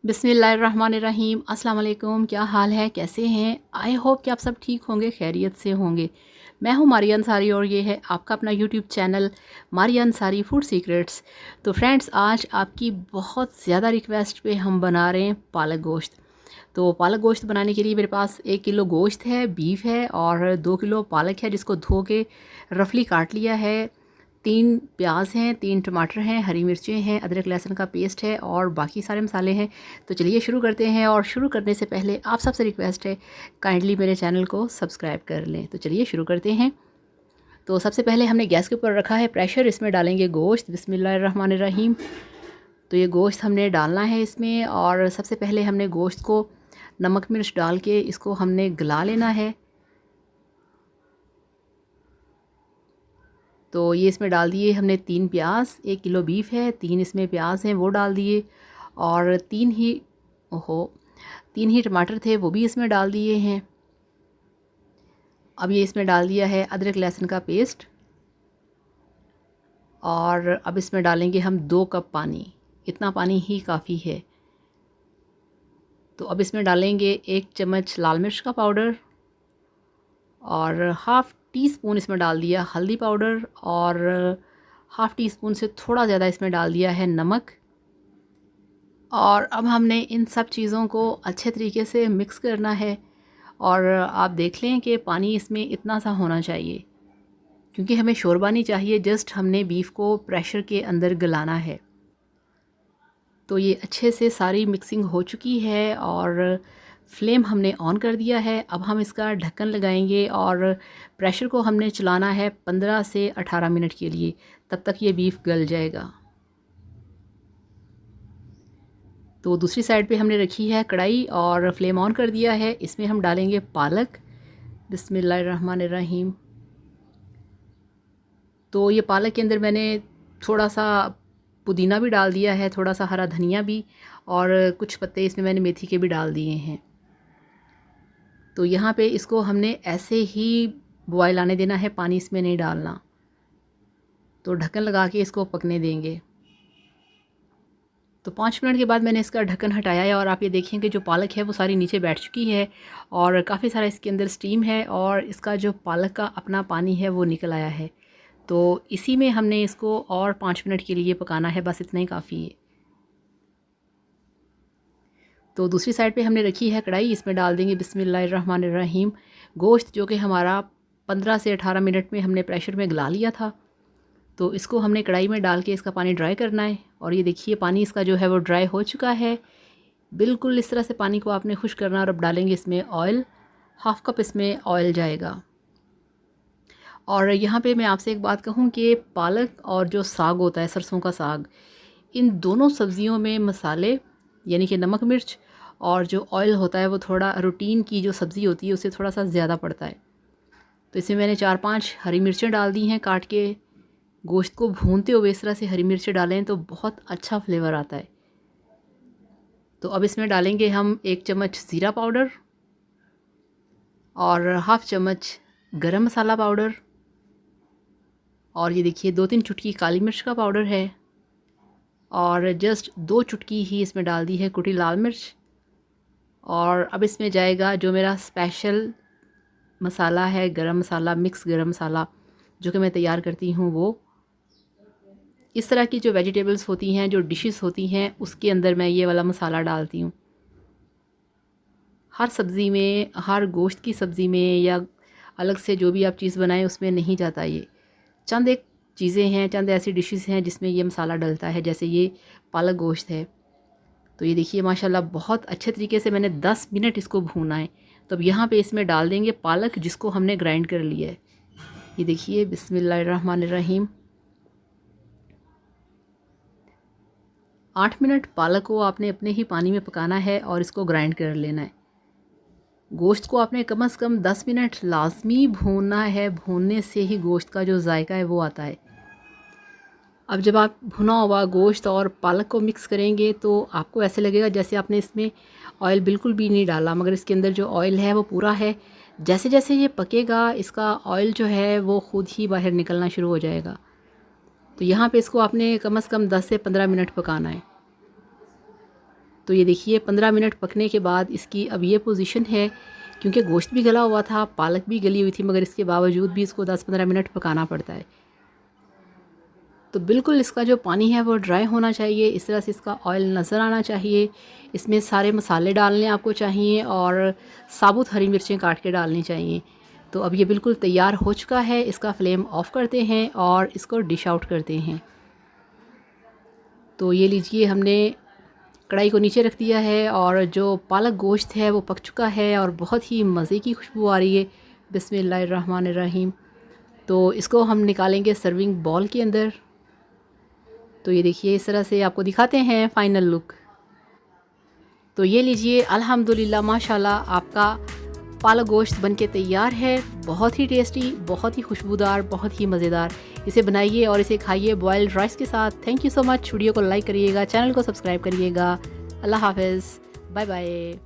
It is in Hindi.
बिस्मिल्लाहिर्रहमानिर्रहीम। अस्सलाम वालेकुम। क्या हाल है, कैसे हैं? आई होप कि आप सब ठीक होंगे, खैरियत से होंगे। मैं हूं मारिया अंसारी और ये है आपका अपना YouTube channel Maria Ansari food secrets. तो फ्रेंड्स, आज आपकी बहुत ज़्यादा रिक्वेस्ट पे हम बना रहे हैं पालक गोश्त। तो पालक गोश्त बनाने के लिए मेरे पास 1 किलो गोश्त है, बीफ है, और 2 किलो पालक है जिसको धो के रफली काट लिया है। 3 प्याज हैं, 3 टमाटर हैं, हरी मिर्चें हैं, अदरक लहसुन का पेस्ट है और बाकी सारे मसाले हैं। तो चलिए शुरू करते हैं। और शुरू करने से पहले आप सबसे रिक्वेस्ट है, काइंडली मेरे चैनल को सब्सक्राइब कर लें। तो चलिए शुरू करते हैं। तो सबसे पहले हमने गैस के ऊपर रखा है प्रेशर, इसमें डालेंगे गोश्त। बिस्मिल्लाहिर्रहमानिर्रहीम। तो ये गोश्त हमने डालना है इसमें, और सबसे पहले हमने गोश्त को नमक मिर्च डाल के इसको हमने गला लेना है। तो ये इसमें डाल दिए हमने 3 प्याज, 1 किलो बीफ है, 3 इसमें प्याज हैं वो डाल दिए, और 3 ही टमाटर थे वो भी इसमें डाल दिए हैं। अब ये इसमें डाल दिया है अदरक लहसुन का पेस्ट, और अब इसमें डालेंगे हम 2 कप पानी। इतना पानी ही काफ़ी है। तो अब इसमें डालेंगे 1 चम्मच लाल मिर्च का पाउडर, और हाफ़ टी स्पून इसमें डाल दिया हल्दी पाउडर, और हाफ़ टी स्पून से थोड़ा ज़्यादा इसमें डाल दिया है नमक। और अब हमने इन सब चीज़ों को अच्छे तरीके से मिक्स करना है। और आप देख लें कि पानी इसमें इतना सा होना चाहिए, क्योंकि हमें शोरबा नहीं चाहिए, जस्ट हमने बीफ को प्रेशर के अंदर गलाना है। तो ये अच्छे से सारी मिक्सिंग हो चुकी है और फ्लेम हमने ऑन कर दिया है। अब हम इसका ढक्कन लगाएंगे और प्रेशर को हमने चलाना है 15 से 18 मिनट के लिए, तब तक ये बीफ गल जाएगा। तो दूसरी साइड पे हमने रखी है कढ़ाई और फ्लेम ऑन कर दिया है। इसमें हम डालेंगे पालक। बिस्मिल्लाहिर्रहमानिर्रहीम। तो ये पालक के अंदर मैंने थोड़ा सा पुदीना भी डाल दिया है, थोड़ा सा हरा धनिया भी, और कुछ पत्ते इसमें मैंने मेथी के भी डाल दिए हैं। तो यहाँ पे इसको हमने ऐसे ही बॉयल आने देना है, पानी इसमें नहीं डालना। तो ढक्कन लगा के इसको पकने देंगे। तो 5 मिनट के बाद मैंने इसका ढक्कन हटाया है, और आप ये देखेंगे जो पालक है वो सारी नीचे बैठ चुकी है, और काफ़ी सारा इसके अंदर स्टीम है, और इसका जो पालक का अपना पानी है वो निकल आया है। तो इसी में हमने इसको और 5 मिनट के लिए पकाना है, बस इतना ही काफ़ी है। तो दूसरी साइड पे हमने रखी है कढ़ाई, इसमें डाल देंगे बिस्मिल्लाहिर्रहमानिर्रहीम गोश्त, जो कि हमारा 15 से 18 मिनट में हमने प्रेशर में गला लिया था। तो इसको हमने कढ़ाई में डाल के इसका पानी ड्राई करना है। और ये देखिए पानी इसका जो है वो ड्राई हो चुका है। बिल्कुल इस तरह से पानी को आपने खुश करना। और अब डालेंगे इसमें ऑयल, हाफ़ कप इसमें ऑयल जाएगा। और यहाँ पे मैं आपसे एक बात कहूँ कि पालक और जो साग होता है, सरसों का साग, इन दोनों सब्ज़ियों में मसाले यानी कि नमक मिर्च और जो ऑयल होता है वो थोड़ा रूटीन की जो सब्ज़ी होती है उससे थोड़ा सा ज़्यादा पड़ता है। तो इसमें मैंने 4-5 हरी मिर्चें डाल दी हैं काट के। गोश्त को भूनते हुए इस तरह से हरी मिर्च डालें तो बहुत अच्छा फ्लेवर आता है। तो अब इसमें डालेंगे हम 1 चम्मच ज़ीरा पाउडर, और हाफ़ चम्मच गरम मसाला पाउडर, और ये देखिए 2-3 चुटकी काली मिर्च का पाउडर है, और जस्ट 2 चुटकी ही इसमें डाल दी है कुटी लाल मिर्च। और अब इसमें जाएगा जो मेरा स्पेशल मसाला है, गरम मसाला, मिक्स गरम मसाला, जो कि मैं तैयार करती हूँ वो। इस तरह की जो वेजिटेबल्स होती हैं, जो डिशेस होती हैं, उसके अंदर मैं ये वाला मसाला डालती हूँ। हर सब्ज़ी में, हर गोश्त की सब्ज़ी में या अलग से जो भी आप चीज़ बनाएं उसमें नहीं जाता ये। चंद एक चीज़ें हैं, चंद ऐसी डिशेस हैं जिसमें ये मसाला डलता है, जैसे ये पालक गोश्त है। तो ये देखिए माशाल्लाह बहुत अच्छे तरीके से मैंने 10 मिनट इसको भूना है। तो अब यहाँ पे इसमें डाल देंगे पालक जिसको हमने ग्राइंड कर लिया है। ये देखिए बिस्मिल्लाहिर्रहमानिर्रहीम। 8 मिनट पालक को आपने अपने ही पानी में पकाना है और इसको ग्राइंड कर लेना है। गोश्त को आपने कम से कम 10 मिनट लाजमी भूनना है, भूनने से ही गोश्त का जो जायका है वो आता है। अब जब आप भुना हुआ गोश्त और पालक को मिक्स करेंगे तो आपको ऐसे लगेगा जैसे आपने इसमें ऑयल बिल्कुल भी नहीं डाला, मगर इसके अंदर जो ऑयल है वो पूरा है। जैसे जैसे ये पकेगा इसका ऑयल जो है वो ख़ुद ही बाहर निकलना शुरू हो जाएगा। तो यहाँ पे इसको आपने कम से कम 10 से 15 मिनट पकाना है। तो ये देखिए 15 मिनट पकने के बाद इसकी अब ये पोजीशन है, क्योंकि गोश्त भी गला हुआ था, पालक भी गली हुई थी, मगर इसके बावजूद भी इसको 10-15 मिनट पकाना पड़ता है। तो बिल्कुल इसका जो पानी है वो ड्राई होना चाहिए, इस तरह से इसका ऑयल नज़र आना चाहिए। इसमें सारे मसाले डालने आपको चाहिए और साबुत हरी मिर्चें काट के डालनी चाहिए। तो अब ये बिल्कुल तैयार हो चुका है, इसका फ्लेम ऑफ़ करते हैं और इसको डिश आउट करते हैं। तो ये लीजिए, हमने कढ़ाई को नीचे रख दिया है और जो पालक गोश्त है वो पक चुका है और बहुत ही मज़े की खुशबू आ रही है। बिस्मिल्लाहिर्रहमानिर्रहीम। तो इसको हम निकालेंगे सर्विंग बॉल के अंदर। तो ये देखिए, इस तरह से आपको दिखाते हैं फ़ाइनल लुक। तो ये लीजिए, अल्हम्दुलिल्लाह माशाल्लाह आपका पालक गोश्त बनके तैयार है। बहुत ही टेस्टी, बहुत ही खुशबूदार, बहुत ही मज़ेदार। इसे बनाइए और इसे खाइए बॉयल्ड राइस के साथ। Thank you so much. Video को लाइक करिएगा, चैनल को सब्सक्राइब करिएगा। अल्लाह हाफ़िज़, बाय बाय।